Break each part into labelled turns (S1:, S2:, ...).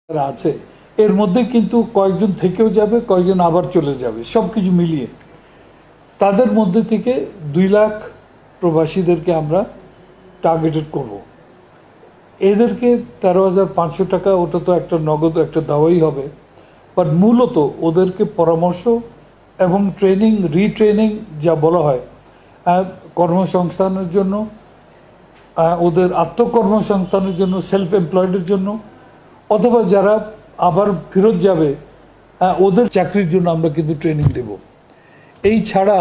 S1: আছে এর মধ্যে কিন্তু কয়েকজন থেকেও যাবে, কয়েকজন আবার চলে যাবে, সব কিছু মিলিয়ে তাদের মধ্যে থেকে 2 লাখ প্রবাসীদেরকে আমরা টার্গেটেড করব। এদেরকে 13,500 টাকা, ওটা তো একটা নগদ একটা দেওয়াই হবে, বাট মূলত ওদেরকে পরামর্শ এবং ট্রেনিং, রিট্রেনিং যা বলা হয়, কর্মসংস্থানের জন্য, ওদের আত্মকর্মসংস্থানের জন্য, সেলফ এমপ্লয়েডের জন্য, অথবা যারা আবার ফেরত যাবে ওদের চাকরির জন্য আমরা কিন্তু ট্রেনিং দেব। এই ছাড়া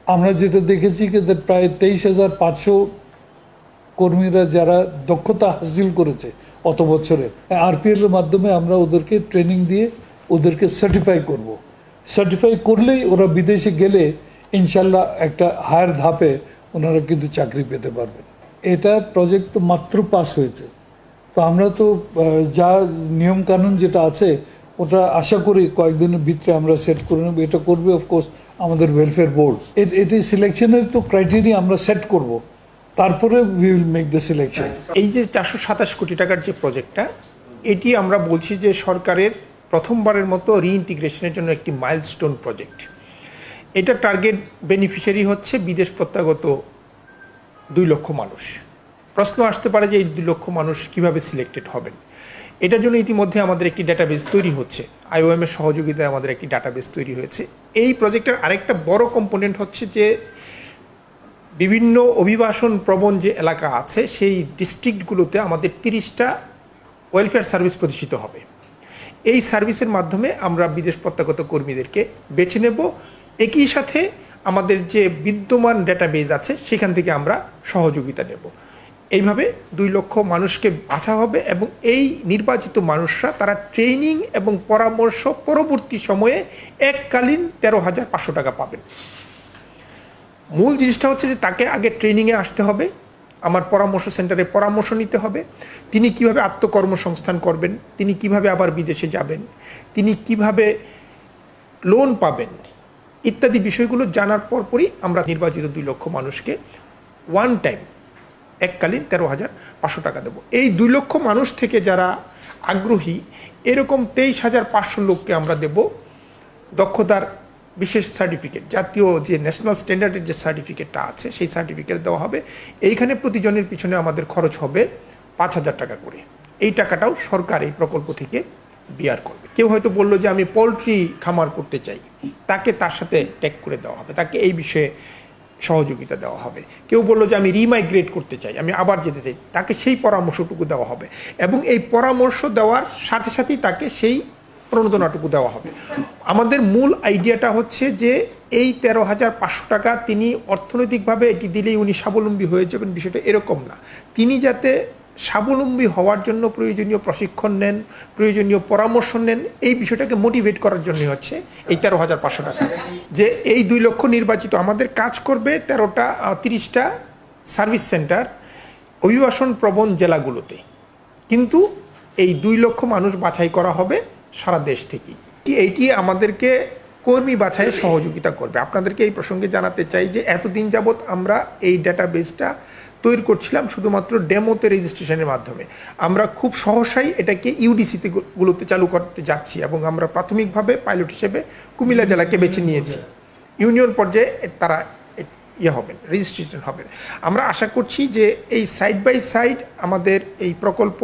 S1: আমরা যেটা দেখেছি যে প্রায় 23,500 কর্মীরা যারা দক্ষতা হাসিল করেছে অত বছরে, আরপিএল এর মাধ্যমে আমরা ওদেরকে ট্রেনিং দিয়ে ওদেরকে সার্টিফাই করব। সার্টিফাই করলেই ওরা বিদেশে গেলে ইনশাল্লাহ একটা হায়ার ধাপে ওনারা কিন্তু চাকরি পেতে পারবেন। এটা প্রজেক্ট তো মাত্র পাস হয়েছে, তো আমরা তো যা নিয়মকানুন যেটা আছে ওটা আশা করি কয়েকদিনের ভিতরে আমরা সেট করে নেব। এটা করবে অফকোর্স আমাদের ওয়েলফেয়ার বোর্ড। এটি সিলেকশনের তো ক্রাইটেরিয়া আমরা সেট করব, তারপরে we will make the selection.
S2: এই যে 427 কোটি টাকার যে প্রজেক্টটা, এটি আমরা বলছি যে সরকারের প্রথমবারের মতো রিইন্টিগ্রেশনের জন্য একটি মাইলস্টোন প্রজেক্ট। এটা টার্গেট বেনিফিশিয়ারি হচ্ছে বিদেশ প্রত্যাগত 2 লক্ষ মানুষ। প্রশ্ন আসতে পারে যে এই 2 লক্ষ মানুষ কিভাবে সিলেক্টেড হবেন। এটার জন্য ইতিমধ্যে আমাদের একটি ডাটাবেস তৈরি হচ্ছে, IOM এর সহযোগিতায় আমাদের একটি ডাটাবেস তৈরি হয়েছে। এই প্রজেক্টের আরেকটা বড় কম্পোনেন্ট হচ্ছে যে বিভিন্ন অভিবাসন প্রবণ যে এলাকা আছে সেই ডিস্ট্রিক্টগুলোতে আমাদের 30টা ওয়েলফেয়ার সার্ভিস প্রতিষ্ঠিত হবে। এই সার্ভিসের মাধ্যমে আমরা বিদেশ প্রত্যাগত কর্মীদেরকে বেছে নেব। একই সাথে আমাদের যে বিদ্যমান ডেটাবেজ আছে সেখান থেকে আমরা সহযোগিতা নেব। এইভাবে 2 লক্ষ মানুষকে বাছা হবে এবং এই নির্বাচিত মানুষরা তারা ট্রেনিং এবং পরামর্শ পরবর্তী সময়ে এককালীন 13,500 টাকা পাবেন। মূল জিনিসটা হচ্ছে যে তাকে আগে ট্রেনিংয়ে আসতে হবে, আমার পরামর্শ সেন্টারে পরামর্শ নিতে হবে, তিনি কিভাবে আত্মকর্মসংস্থান করবেন, তিনি কিভাবে আবার বিদেশে যাবেন, তিনি কিভাবে লোন পাবেন ইত্যাদি বিষয়গুলো জানার পরপরই আমরা নির্বাচিত 2 লক্ষ মানুষকে ওয়ান টাইম এককালীন 13,500 টাকা দেব। এই 2 লক্ষ মানুষ থেকে যারা আগ্রহী, এরকম 23,500 লোককে আমরা দেব দক্ষতার বিশেষ সার্টিফিকেট, জাতীয় যে ন্যাশনাল স্ট্যান্ডার্ডের যে সার্টিফিকেটটা আছে সেই সার্টিফিকেট দেওয়া হবে। এইখানে প্রতিজনের পিছনে আমাদের খরচ হবে 5,000 টাকা করে। এই টাকাটাও সরকার এই প্রকল্প থেকে বিয়ার করবে। কেউ হয়তো বললো যে আমি পোলট্রি খামার করতে চাই, তাকে তার সাথে ট্যাগ করে দেওয়া হবে, তাকে এই বিষয়ে সহযোগিতা দেওয়া হবে। কেউ বললো যে আমি রিমাইগ্রেট করতে চাই, আমি আবার যেতে চাই, তাকে সেই পরামর্শটুকু দেওয়া হবে এবং এই পরামর্শ দেওয়ার সাথে সাথেই তাকে সেই প্রণোদনাটুকু দেওয়া হবে। আমাদের মূল আইডিয়াটা হচ্ছে যে এই 13,500 টাকা তিনি অর্থনৈতিকভাবে এটি দিলেই উনি স্বাবলম্বী হয়ে যাবেন, বিষয়টা এরকম না। তিনি যাতে স্বাবলম্বী হওয়ার জন্য প্রয়োজনীয় প্রশিক্ষণ নেন, প্রয়োজনীয় পরামর্শ নেন, এই বিষয়টাকে মোটিভেট করার জন্যই হচ্ছে এই 13,500 টাকা। যে এই 2 লক্ষ নির্বাচিত আমাদের কাজ করবে 30টা সার্ভিস সেন্টার অভিবাসন প্রবণ জেলাগুলোতে, কিন্তু এই 2 লক্ষ মানুষ বাছাই করা হবে সারা দেশ থেকেই। এইটি আমাদেরকে কর্মী বাছাইয়ে সহযোগিতা করবে। আপনাদেরকে এই প্রসঙ্গে জানাতে চাই যে এতদিন যাবৎ আমরা এই ডাটাবেসটা তৈরি করছিলাম শুধুমাত্র ডেমোতে রেজিস্ট্রেশনের মাধ্যমে। আমরা খুব সহসাই এটাকে ইউডিসিতে গুলোতে চালু করতে যাচ্ছি এবং আমরা প্রাথমিকভাবে পাইলট হিসেবে কুমিল্লা জেলাকে বেছে নিয়েছি। ইউনিয়ন পর্যায়ে তারা হবেন, রেজিস্ট্রেশন হবেন। আমরা আশা করছি যে এই সাইড বাই সাইড আমাদের এই প্রকল্প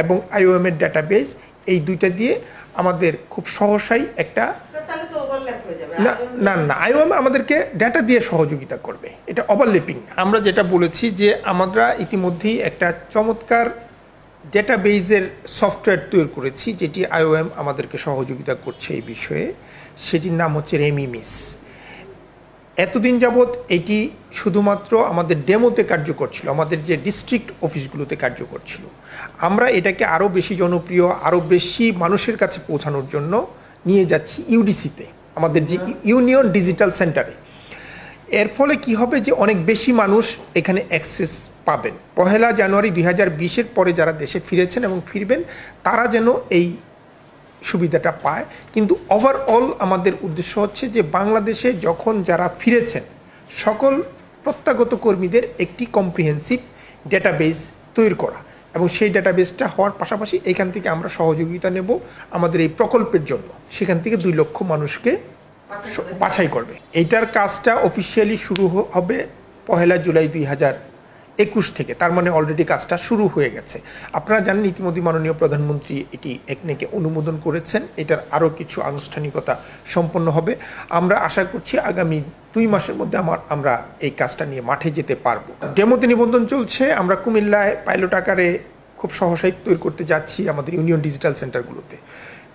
S2: এবং IOM এর ডাটাবেস, এই 2টা দিয়ে আমাদের খুব সহসাই একটা না IOM আমাদেরকে ডাটা দিয়ে সহযোগিতা করবে, এটা ওভারল্যাপিং। আমরা যেটা বলেছি যে আমরা ইতিমধ্যেই একটা চমৎকার ডেটাবেজের সফটওয়্যার তৈরি করেছি যেটি IOM আমাদেরকে সহযোগিতা করছে এই বিষয়ে, সেটির নাম হচ্ছে রেমিমিস। এতদিন যাবৎ এটি শুধুমাত্র আমাদের ডেমোতে কার্যকর ছিল, আমাদের যে ডিস্ট্রিক্ট অফিসগুলোতে কার্যকর ছিল। আমরা এটাকে আরও বেশি জনপ্রিয়, আরও বেশি মানুষের কাছে পৌঁছানোর জন্য নিয়ে যাচ্ছি ইউডিসিতে, আমাদের যে ইউনিয়ন ডিজিটাল সেন্টারে। এর ফলে কি হবে যে অনেক বেশি মানুষ এখানে অ্যাক্সেস পাবেন। 1 জানুয়ারি 2020-এর পরে যারা দেশে ফিরেছেন এবং ফিরবেন তারা যেন এই সুবিধাটা পায়। কিন্তু ওভারঅল আমাদের উদ্দেশ্য হচ্ছে যে বাংলাদেশে যখন যারা ফিরেছেন সকল প্রত্যাগত কর্মীদের একটি কম্প্রিহেন্সিভ ডেটাবেস তৈরি করা এবং সেই ডাটাবেসটা হওয়ার পাশাপাশি এখান থেকে আমরা সহযোগিতা নেব আমাদের এই প্রকল্পের জন্য। সেখান থেকে 2 লক্ষ মানুষকে বাছাই করবে। এইটার কাজটা অফিসিয়ালি শুরু হবে 1 জুলাই 2021 থেকে, তার মানে অলরেডি কাজটা শুরু হয়ে গেছে। আপনারা জানেন ইতিমধ্যে মাননীয় প্রধানমন্ত্রী এটি একনেকে অনুমোদন করেছেন। এটার আরও কিছু আনুষ্ঠানিকতা সম্পন্ন হবে। আমরা আশা করছি আগামী 2 মাসের মধ্যে আমরা এই কাজটা নিয়ে মাঠে যেতে পারবো। ডেমোতে নিবন্ধন চলছে। আমরা কুমিল্লায় পাইলট আকারে খুব সহসাই তৈরি করতে যাচ্ছি আমাদের ইউনিয়ন ডিজিটাল সেন্টারগুলোতে।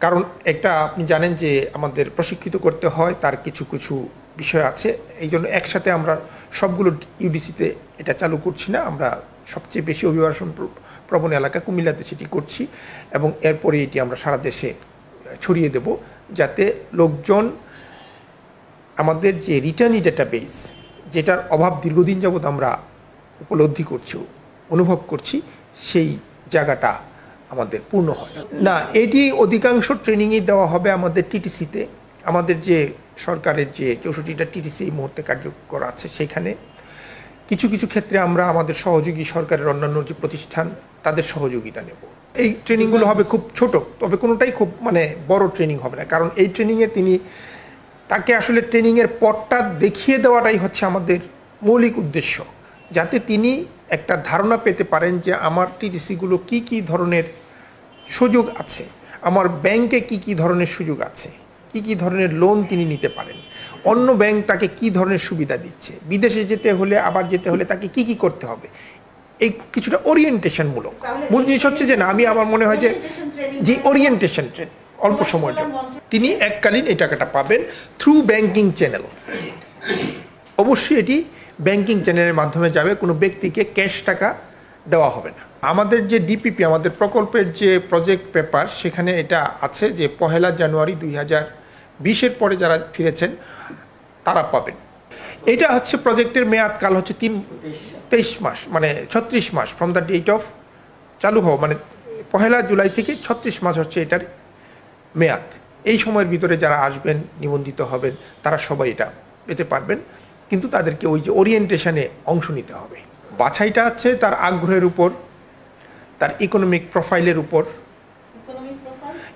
S2: কারণ একটা আপনি জানেন যে আমাদের প্রশিক্ষিত করতে হয়, তার কিছু কিছু বিষয় আছে। এই জন্য একসাথে আমরা সবগুলো ইউডিসিতে এটা চালু করছি না। আমরা সবচেয়ে বেশি অভিবাসন প্রবণ এলাকা কুমিল্লাতে সেটি করছি এবং এরপরে এটি আমরা সারা দেশে ছড়িয়ে দেব, যাতে লোকজন আমাদের যে রিটার্নি ডেটাবেস, যেটার অভাব দীর্ঘদিন যাবৎ আমরা উপলব্ধি করছি, অনুভব করছি, সেই জায়গাটা আমাদের পূর্ণ হয় না। এটি অধিকাংশ ট্রেনিংই দেওয়া হবে আমাদের টিটিসিতে। আমাদের যে সরকারের যে 64টা টিটিসি এই মুহূর্তে কার্যকর আছে, সেখানে কিছু কিছু ক্ষেত্রে আমরা আমাদের সহযোগী সরকারের অন্যান্য যে প্রতিষ্ঠান তাদের সহযোগিতা নেব। এই ট্রেনিংগুলো হবে খুব ছোট, তবে কোনোটাই খুব বড় ট্রেনিং হবে না। কারণ এই ট্রেনিংয়ে তাকে আসলে ট্রেনিংয়ের পথটা দেখিয়ে দেওয়াটাই হচ্ছে আমাদের মৌলিক উদ্দেশ্য, যাতে তিনি একটা ধারণা পেতে পারেন যে আমার টিটিসিগুলো কি কি ধরনের সুযোগ আছে, আমার ব্যাংকে কি কি ধরনের সুযোগ আছে, কি কি ধরনের লোন তিনি নিতে পারেন, অন্য ব্যাংক তাকে কি ধরনের সুবিধা দিচ্ছে, বিদেশে যেতে হলে আবার যেতে হলে তাকে কি কি করতে হবে। এই কিছুটা ওরিয়েন্টেশনমূলক। মূল জিনিস হচ্ছে যে আমি আমার মনে হয় যে ওরিয়েন্টেশন ট্রেনিং অল্প সময়ের জন্য তিনি এককালীন এই টাকাটা পাবেন থ্রু ব্যাংকিং চ্যানেল। অবশ্যই এটি ব্যাংকিং চ্যানেলের মাধ্যমে যাবে, কোনো ব্যক্তিকে ক্যাশ টাকা দেওয়া হবে না। আমাদের যে ডিপিপি, আমাদের প্রকল্পের যে প্রজেক্ট পেপার, সেখানে এটা আছে যে 1 জানুয়ারি 2020-এর পরে যারা ফিরেছেন তারা পাবেন। এটা হচ্ছে প্রজেক্টের মেয়াদ কাল হচ্ছে 23 মাস, 36 মাস ফ্রম দ্য ডেট অফ চালু হওয়া, 1 জুলাই থেকে 36 মাস হচ্ছে এটার মেয়াদ। এই সময়ের ভিতরে যারা আসবেন, নিবন্ধিত হবেন, তারা সবাই এটা পেতে পারবেন, কিন্তু তাদেরকে ওই যে ওরিয়েন্টেশনে অংশ নিতে হবে। বাছাইটা আছে তার আগ্রহের উপর, তার ইকোনমিক প্রোফাইলের উপর।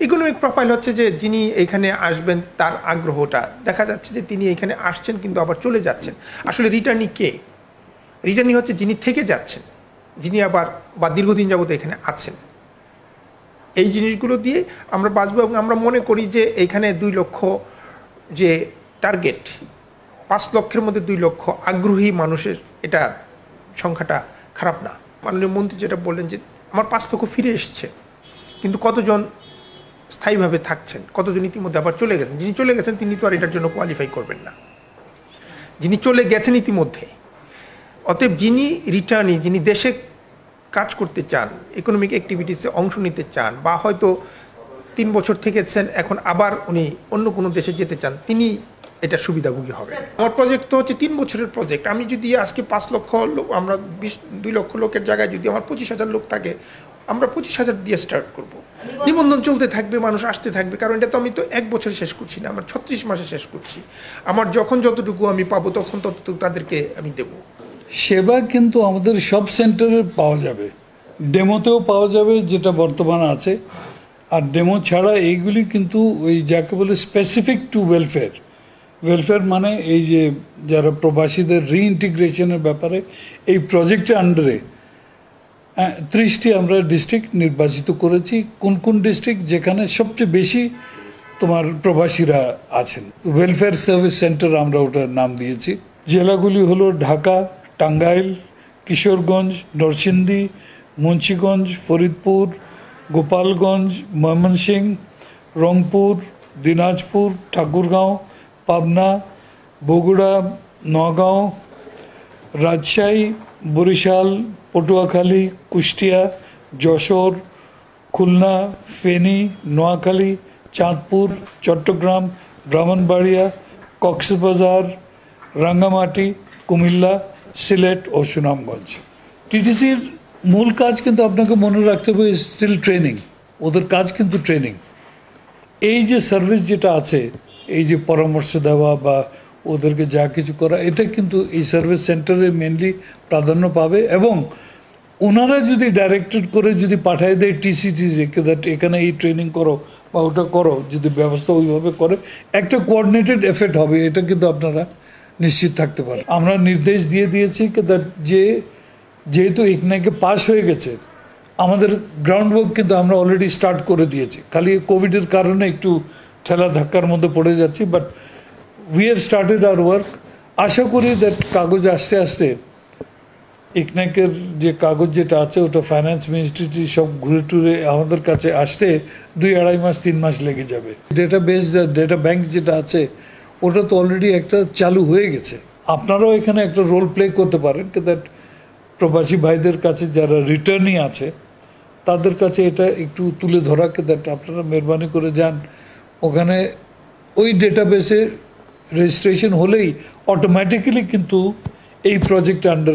S2: ইকোনমিক প্রোফাইল হচ্ছে যে যিনি এখানে আসবেন তার আগ্রহটা দেখা যাচ্ছে যে তিনি এখানে আসছেন কিন্তু আবার চলে যাচ্ছেন। আসলে রিটার্নি কে? রিটার্নি হচ্ছে যিনি থেকে যাচ্ছেন, যিনি আবার বা দীর্ঘদিন যাবত এখানে আছেন। এই জিনিসগুলো দিয়ে আমরা বাঁচবো এবং আমরা মনে করি যে এখানে 2 লক্ষ যে টার্গেট, 5 লক্ষের মধ্যে 2 লক্ষ আগ্রহী মানুষের এটা সংখ্যাটা খারাপ না। মাননীয় মন্ত্রী যেটা বললেন যে আমার 5 লক্ষ ফিরে এসছে, কিন্তু কতজন স্থায়ীভাবে থাকছেন, কতজন ইতিমধ্যে আবার চলে গেছেন। যিনি চলে গেছেন তিনি তো আর এটার জন্য কোয়ালিফাই করবেন না, যিনি চলে গেছেন ইতিমধ্যে। অতএব যিনি রিটার্নি, যিনি দেশে কাজ করতে চান, ইকোনমিক অ্যাক্টিভিটিসে অংশ নিতে চান, বা হয়তো 3 বছর থেকেছেন এখন আবার উনি অন্য কোনো দেশে যেতে চান, তিনি এটা সুবিধাভোগী হবে। আমার প্রজেক্ট তো হচ্ছে 3 বছরের প্রজেক্ট। আমি যদি আজকে 5 লক্ষ লোক, আমরা 2 লক্ষ লোকের জায়গায় যদি আমার 25,000 লোক থাকে, আমরা 25,000 দিয়ে স্টার্ট করব। নিবন্ধন চলতে থাকবে, মানুষ আসতে থাকবে, কারণ এটা তো আমি তো 1 বছরে শেষ করছি না, আমরা 36 মাসে শেষ করছি। আমার যখন যতটুকু আমি পাবো তখন ততটুকু তাদেরকে আমি দেব।
S1: সেবা কিন্তু আমাদের সব সেন্টারে পাওয়া যাবে, ডেমোতেও পাওয়া যাবে যেটা বর্তমানে আছে, আর ডেমো ছাড়া এইগুলি কিন্তু ওই যাকে বলে স্পেসিফিক টু ওয়েলফেয়ার মানে এই যে যারা প্রবাসীদের রিইন্টিগ্রেশনের ব্যাপারে এই প্রজেক্টের আন্ডারে 30টি আমরা ডিস্ট্রিক্ট নির্বাচিত করেছি। কোন কোন ডিস্ট্রিক্ট যেখানে সবচেয়ে বেশি তোমার প্রবাসীরা আছেন, ওয়েলফেয়ার সার্ভিস সেন্টার আমরা ওটার নাম দিয়েছি। জেলাগুলি হলো ঢাকা, টাঙ্গাইল, কিশোরগঞ্জ, নরসিংদী, মুন্সিগঞ্জ, ফরিদপুর, গোপালগঞ্জ, ময়মনসিংহ, রংপুর, দিনাজপুর, ঠাকুরগাঁও, পাবনা, বগুড়া, নওগাঁও, রাজশাহী, বরিশাল, পটুয়াখালী, কুষ্টিয়া, যশোর, খুলনা, ফেনী, নোয়াখালী, চাঁদপুর, চট্টগ্রাম, ব্রাহ্মণবাড়িয়া, কক্সবাজার, রাঙ্গামাটি, কুমিল্লা, সিলেট ও সুনামগঞ্জ। টিটিসির মূল কাজ কিন্তু আপনাকে মনে রাখতে হবে স্টিল ট্রেনিং, ওদের কাজ কিন্তু ট্রেনিং। এই যে সার্ভিস যেটা আছে, এই যে পরামর্শ দেওয়া বা ওদেরকে যা কিছু করা, এটা কিন্তু এই সার্ভিস সেন্টারে মেনলি প্রাধান্য পাবে। এবং ওনারা যদি ডাইরেক্টেড করে যদি পাঠায় দেয় টিসিসি এখানে এই ট্রেনিং করো বা ওটা করো, যদি ব্যবস্থা ওইভাবে করে একটা কোঅর্ডিনেটেড এফেক্ট হবে, এটা কিন্তু আপনারা নিশ্চিত থাকতে পারেন। আমরা নির্দেশ দিয়ে দিয়েছি যে যেহেতু ইকনাইকে পাস হয়ে গেছে, আমাদের গ্রাউন্ড ওয়ার্ক কিন্তু আমরা অলরেডি স্টার্ট করে দিয়েছি, খালি কোভিডের কারণে একটু ঠেলা ধাক্কার মধ্যে পড়ে যাচ্ছি, but we have started our work. আশা করি দ্যাট কাগজ আস্তে আস্তে ইকনাইকের যে কাগজ যেটা আছে ওটা ফাইন্যান্স মিনিস্ট্রি সব ঘুরে টুরে আমাদের কাছে আসতে 2-2.5 মাস 3 মাস লেগে যাবে। ডেটাবেস ডেটা ব্যাংক যেটা আছে ওটা তো অলরেডি একটা চালু হয়ে গেছে। আপনারাও এখানে একটা রোল প্লে করতে পারেন দ্যাট প্রবাসী ভাইদের কাছে যারা রিটার্নি আছে তাদের কাছে এটা একটু তুলে ধরা দ্যাট আপনারা মেহরবানি করে যান ওখানে, ওই ডেটাবেসে রেজিস্ট্রেশন হলেই অটোমেটিক্যালি কিন্তু এই প্রজেক্ট আন্ডার